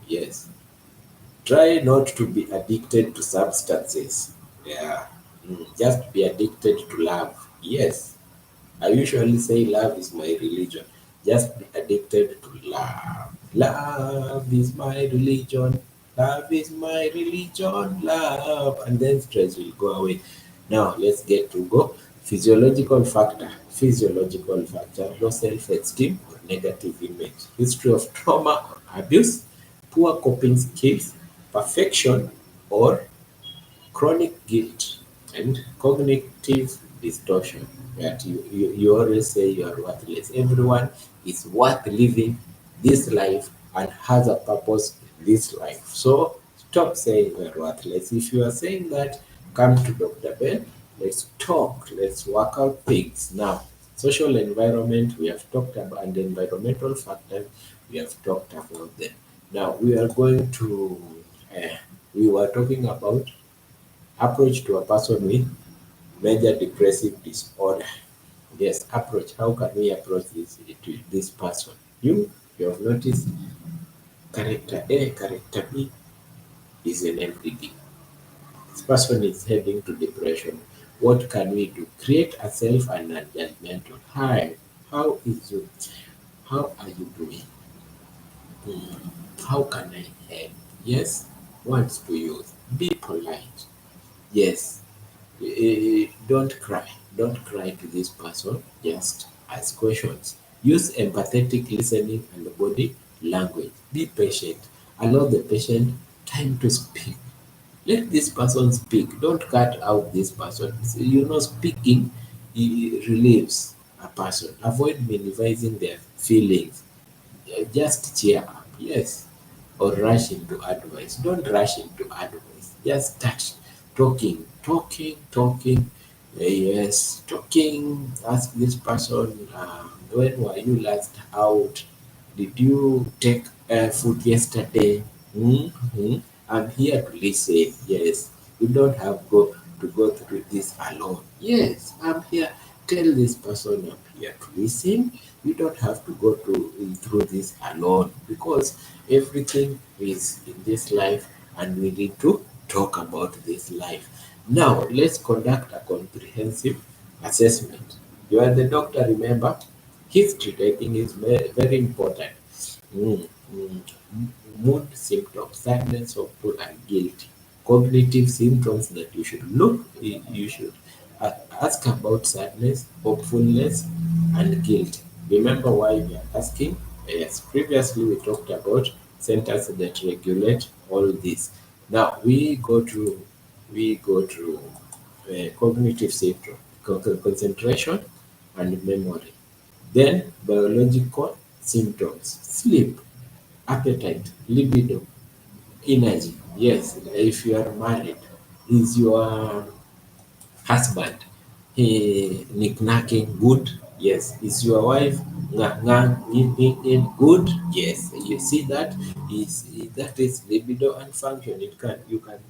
Yes. Try not to be addicted to substances. Yeah. Just be addicted to love. Yes. I usually say love is my religion. Just be addicted to love. Love is my religion. Love is my religion. Love. And then stress will go away. Now let's get to go. Physiological factor. Physiological factor. Low self-esteem or negative image. History of trauma or abuse. Poor coping skills. Perfection or chronic guilt and cognitive distortion that you always say you are worthless. Everyone is worth living this life and has a purpose in this life. So stop saying you are worthless. If you are saying that, come to Dr. Ben. Let's talk. Let's work out things. Now, social environment we have talked about, and environmental factors we have talked about them. Now we are going to we were talking about approach to a person with major depressive disorder. Yes, approach. How can we approach this person? You have noticed character A, character B is an MPD. This person is heading to depression. What can we do? Create a self and a judgmental. Hi, how is you? How are you doing? Hmm, how can I help? Yes, words to use. Be polite. Yes, don't cry. Don't cry to this person. Just ask questions. Use empathetic listening and body language. Be patient. Allow the patient time to speak. Let this person speak. Don't cut out this person. Speaking relieves a person. Avoid minimizing their feelings. Just cheer up, yes, or rush into advice. Don't rush into advice. Just start talking. Yes, talking. Ask this person, when were you last out? Did you take food yesterday? Hmm. I'm here to listen. Yes, you don't have to go through this alone. Yes, I'm here. Tell this person I'm here to listen. You don't have to go through this alone, because everything is in this life and we need to talk about this life. Now, let's conduct a comprehensive assessment. You are the doctor, remember? History taking is very important. Mm, mm. Mood symptoms, sadness, hopeful, and guilty. Cognitive symptoms that you should you should ask about: sadness, hopefulness, and guilt. Remember why we are asking? Yes, previously we talked about centers that regulate all this. Now we go to cognitive symptom, concentration and memory. Then biological symptoms: sleep, appetite, libido, energy. Yes, if you are married, is your husband knickknacking good? Yes. Is your wife good? Yes. You see that is libido and function. You can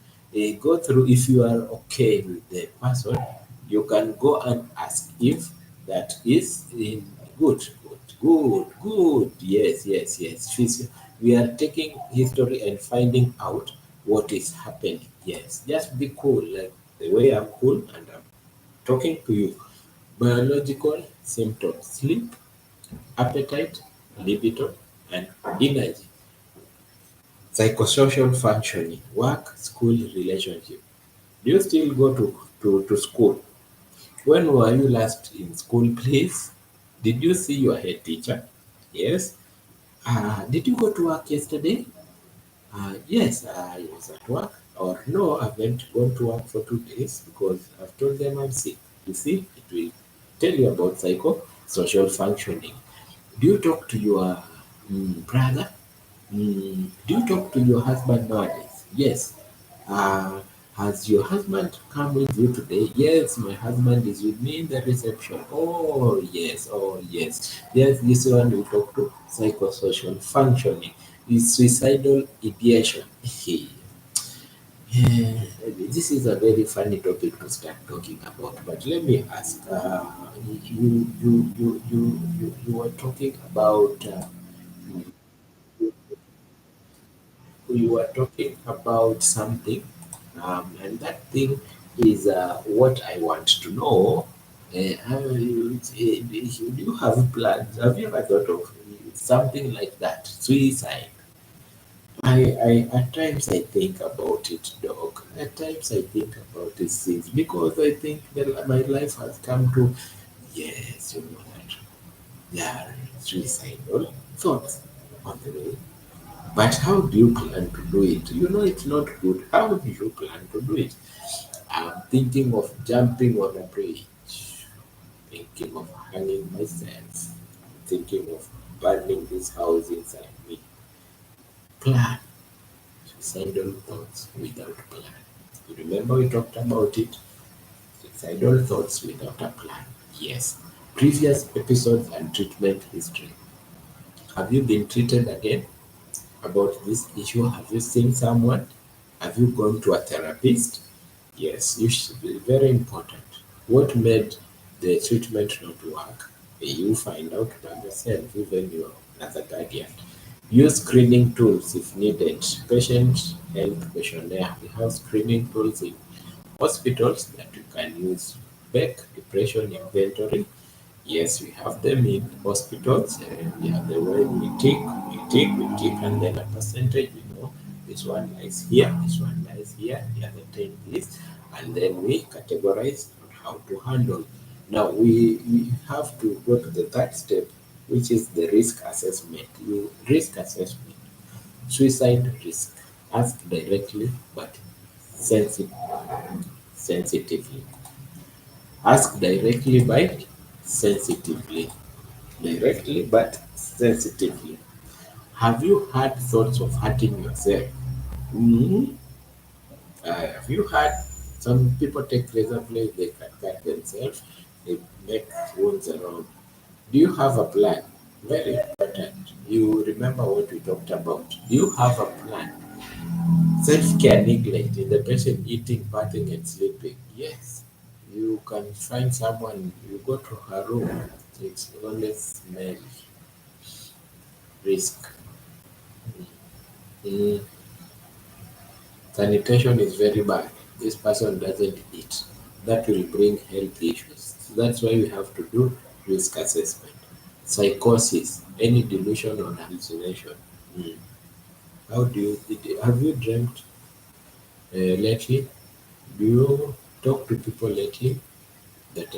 go through. If you are okay with the person, you can go and ask if that is good. Yes. We are taking history and finding out what is happening. Yes, just be cool, like the way I'm cool and I'm talking to you. Biological symptoms: sleep, appetite, libido, and energy. Psychosocial functioning: work, school, relationship. Do you still go to school? When were you last in school, please? Did you see your head teacher? Yes. Did you go to work yesterday? Yes, I was at work. Or no, I haven't gone to work for 2 days because I've told them I'm sick. You see, it will tell you about psychosocial functioning. Do you talk to your brother? Do you talk to your husband nowadays? Yes. Uh, has your husband come with you today? Yes, my husband is with me in the reception. Oh, yes. Oh, yes. Yes, this one we talk to psychosocial functioning. Is suicidal ideation. This is a very funny topic to start talking about, but let me ask. You were talking about something, and that thing is what I want to know. Do you have plans? Have you ever thought of something like that? Suicide. At times I think about it, dog. At times I think about these things because I think that my life has come to, yes, you know that there are suicidal thoughts on the way. But how do you plan to do it? You know it's not good. How do you plan to do it? I'm thinking of jumping on a bridge, thinking of hanging myself, thinking of burning this house inside me. Plan. Suicidal thoughts without plan. You remember we talked about it? Suicidal thoughts without a plan. Yes. Previous episodes and treatment history. Have you been treated again about this issue? Have you seen someone? Have you gone to a therapist? Yes, you should be very important. What made the treatment not work? You find out by yourself, even your another guardian. Use screening tools if needed. Patient health questionnaire. We have screening tools in hospitals that you can use. Back depression inventory. Yes, we have them in hospitals. Yeah, the way we tick, and then a percentage. We know this one lies here, this one lies here, the other 10 this, and then we categorize on how to handle. Now we have to go to the third step. which is the risk assessment. You risk assessment, suicide risk. Ask directly but sensi- sensitively. Ask directly but sensitively. Directly but sensitively. Have you had thoughts of hurting yourself? Mhm. Have you had some people take razor blades, they can cut themselves, they make wounds around. Do you have a plan? Very important. You remember what we talked about. Do you have a plan? Self-care neglect in the patient eating, bathing, and sleeping. Yes. You can find someone, you go to her room, it's only smell, risk. Mm, Sanitation is very bad. This person doesn't eat. That will bring health issues. So that's why we have to do risk assessment. Psychosis, any delusion or hallucination. Mm. How do you, have you dreamt lately? Do you talk to people lately that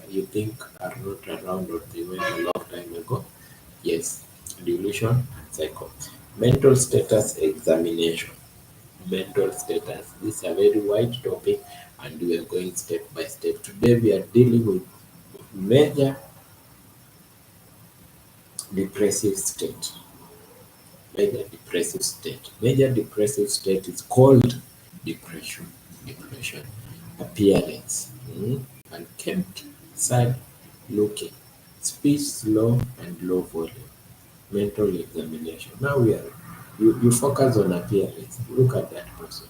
you think are not around or they went a long time ago? Yes, delusion and psycho. Mental status examination. Mental status. This is a very wide topic and we are going step by step. Today we are dealing with major depressive state. Major depressive state. Major depressive state is called depression. Depression. Appearance. Unkempt, sad looking, speech slow and low volume. Mental examination. Now you focus on appearance. Look at that person.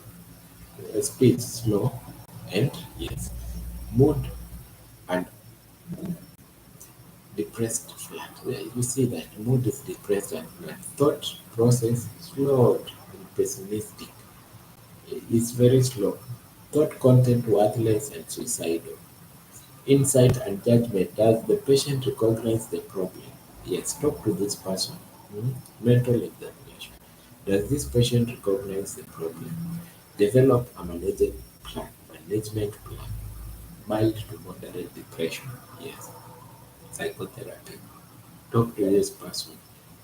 Speech slow and yes, mood and depressed flat. Yeah, you see that mood is depressed and flat. Thought process slowed and pessimistic. It's very slow. Thought content worthless and suicidal. Insight and judgment. Does the patient recognize the problem? Yes, talk to this person. Mental examination. Does this patient recognize the problem? Develop a management plan. Mild to moderate depression. Yes. Psychotherapy. Talk to this person.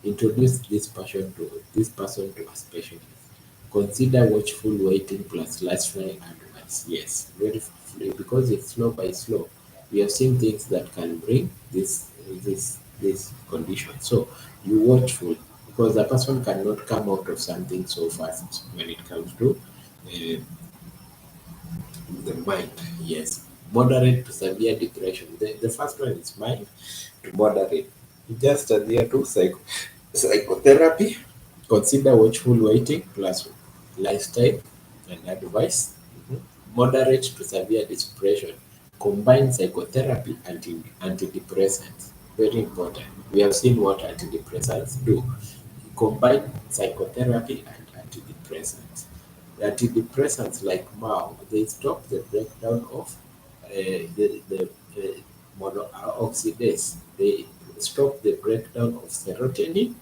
Introduce this person to a specialist. Consider watchful waiting plus lifestyle advice. Yes, very because it's slow by slow. We have seen things that can bring this condition. So you watchful because a person cannot come out of something so fast when it comes to uh, the mind. Yes, moderate to severe depression. The first one is mild to moderate. Just adhere to psychotherapy. Consider watchful waiting plus lifestyle and advice. Moderate to severe depression. Combine psychotherapy and antidepressants. Very important. We have seen what antidepressants do. Combine psychotherapy and antidepressants. Antidepressants like MAO, they stop the breakdown of the monooxidase. They stop the breakdown of serotonin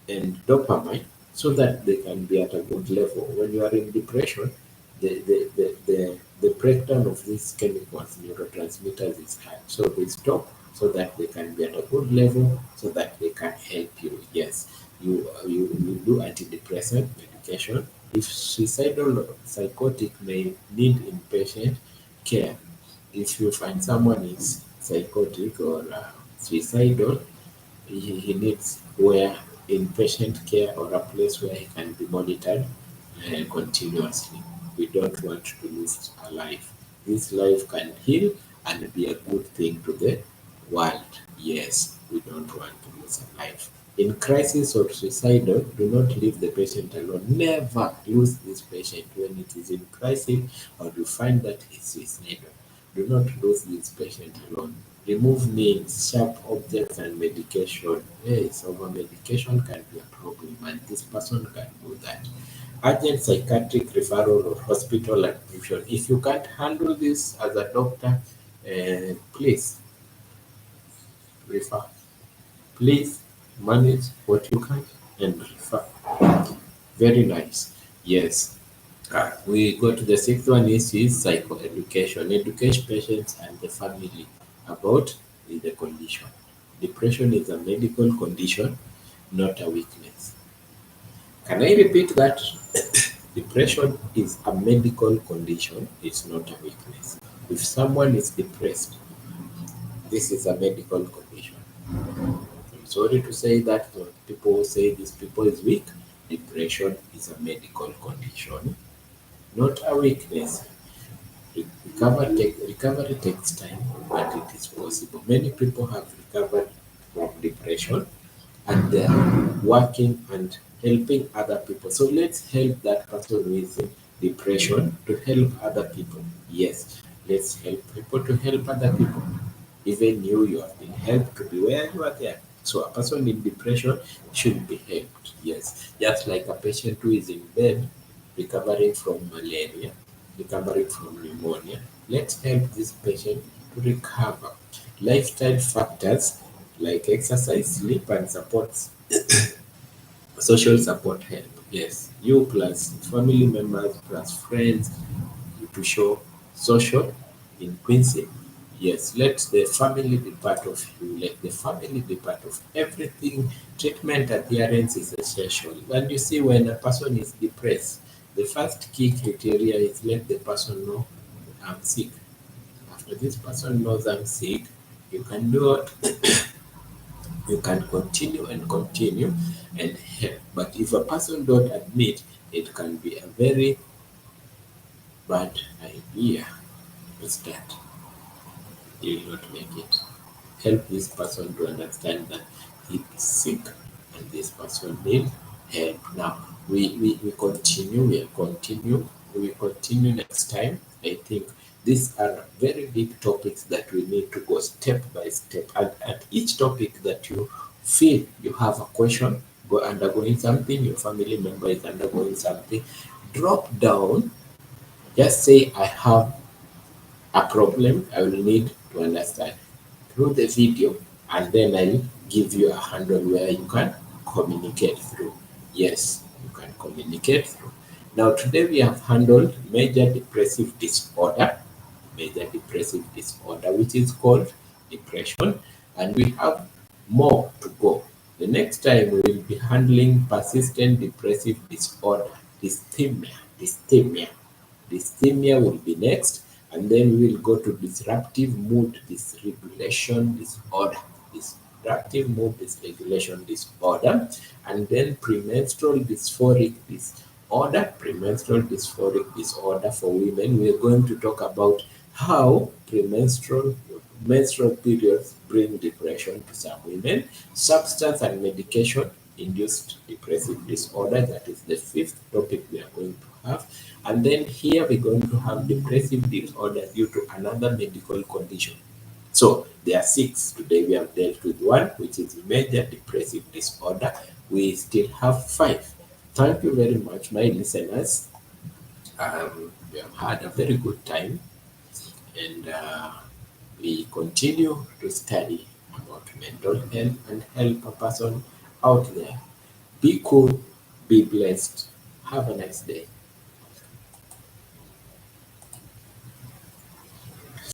and dopamine so that they can be at a good level. When you are in depression, the breakdown of these chemicals, neurotransmitters, is high. So they stop so that they can be at a good level so that they can help you. Yes, you do antidepressant medication. If suicidal or psychotic may need inpatient care. If you find someone is psychotic or suicidal, he needs where inpatient care or a place where he can be monitored continuously. We don't want to lose a life. This life can heal and be a good thing to the world. Yes, we don't want to lose a life. In crisis or suicidal, do not leave the patient alone. Never lose this patient when it is in crisis or you find that he's suicidal. Do not lose this patient alone. Remove nails, sharp objects, and medication. Yes, over medication can be a problem, and this person can do that. Urgent psychiatric referral or hospital admission. If you can't handle this as a doctor, please refer. Please manage what you can and refer. Very nice. Yes. We go to the sixth one is psychoeducation. Educate patients and the family about the condition. Depression is a medical condition, not a weakness. Can I repeat that? Depression is a medical condition, it's not a weakness. If someone is depressed, this is a medical condition. I'm sorry to say that people say these people is weak. Depression is a medical condition, not a weakness. Recovery takes time, but it is possible. Many people have recovered from depression and they are working and helping other people. So let's help that person who is in depression to help other people. Yes, let's help people to help other people. Even you have been helped to be where you are there. So a person in depression should be helped. Yes, just like a patient who is in bed recovering from malaria, recovering from pneumonia. Let's help this patient to recover. Lifestyle factors like exercise, sleep, and supports social support help. Yes, you plus family members plus friends to show social in Quincy. Yes, let the family be part of you. Let the family be part of everything. Treatment adherence is essential. And you see, when a person is depressed, the first key criteria is let the person know I'm sick. After this person knows I'm sick, you can do what? You can continue and continue and help. But if a person don't admit, it can be a very bad idea to start. You will not make it. Help this person to understand that he is sick and this person needs help. Now we continue, we continue next time. I think these are very big topics that we need to go step by step. And at each topic that you feel you have a question, go undergoing something, your family member is undergoing something, drop down, just say I have a problem I will need to understand through the video, and then I'll give you a handle where you can communicate through. Yes, you can communicate through. Now today we have handled major depressive disorder, which is called depression, and we have more to go. The next time we will be handling persistent depressive disorder, dysthymia, dysthymia. Dysthymia will be next, and then we will go to disruptive mood dysregulation disorder. Disruptive mood dysregulation disorder, and then premenstrual dysphoric disorder. Premenstrual dysphoric disorder for women. We are going to talk about how menstrual periods bring depression to some women. Substance and medication induced depressive disorder. That is the fifth topic we are going to have. And then here we're going to have depressive disorder due to another medical condition. So there are six. Today we have dealt with one, which is major depressive disorder. We still have five. Thank you very much, my listeners. We have had a very good time, and we continue to study about mental health and help a person out there. Be cool, be blessed. Have a nice day.